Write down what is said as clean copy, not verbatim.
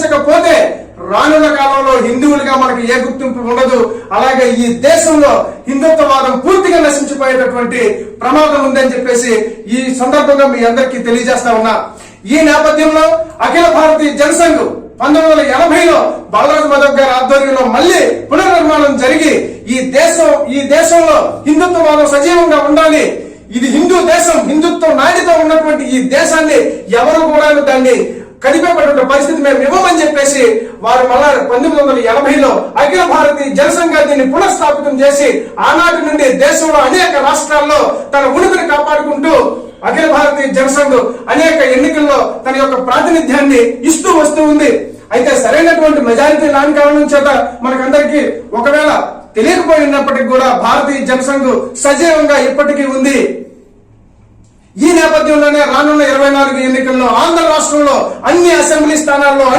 పరిష్కరించకపోతే రానున్న కాలంలో హిందువులుగా మనకు ఏ గుర్తింపు ఉండదు. అలాగే ఈ దేశంలో హిందుత్వవాదం పూర్తిగా నశించిపోయేటటువంటి ప్రమాదం ఉందని చెప్పేసి ఈ సందర్భంగా మీ అందరికీ తెలియజేస్తా ఉన్నా. ఈ నేపథ్యంలో అఖిల భారతీయ జనసంఘ్ 1980లో బాలరాజు మాధవ్ గారి ఆధ్వర్యంలో మళ్ళీ పునర్నిర్మాణం జరిగి ఈ దేశంలో హిందుత్వవాదం సజీవంగా ఉండాలి. ఇది హిందూ దేశం, హిందుత్వం నాడితో ఉన్నటువంటి ఈ దేశాన్ని ఎవరు కూడా దాన్ని కదిపేటటువంటి పరిస్థితి మేము ఇవ్వమని చెప్పేసి వారు మళ్ళా 1980లో అఖిల భారతీయ జనసంఘ దీన్ని పునఃస్థాపితం చేసి ఆనాటి నుండి దేశంలో అనేక రాష్ట్రాల్లో తన ఉనికిని కాపాడుకుంటూ అఖిల భారతీయ జనసంఘ్ అనేక ఎన్నికల్లో తన యొక్క ప్రాతినిధ్యాన్ని ఇస్తూ వస్తూ ఉంది. అయితే సరైనటువంటి మెజారిటీ రాని కారణం చేత మనకందరికీ ఒకవేళ తెలియకపోయినప్పటికీ కూడా భారతీయ జనసంఘ్ సజీవంగా ఇప్పటికీ ఉంది. ఈ నేపథ్యంలోనే రానున్న 24 ఎన్నికల్లో ఆంధ్ర రాష్ట్రంలో అన్ని అసెంబ్లీ స్థానాల్లో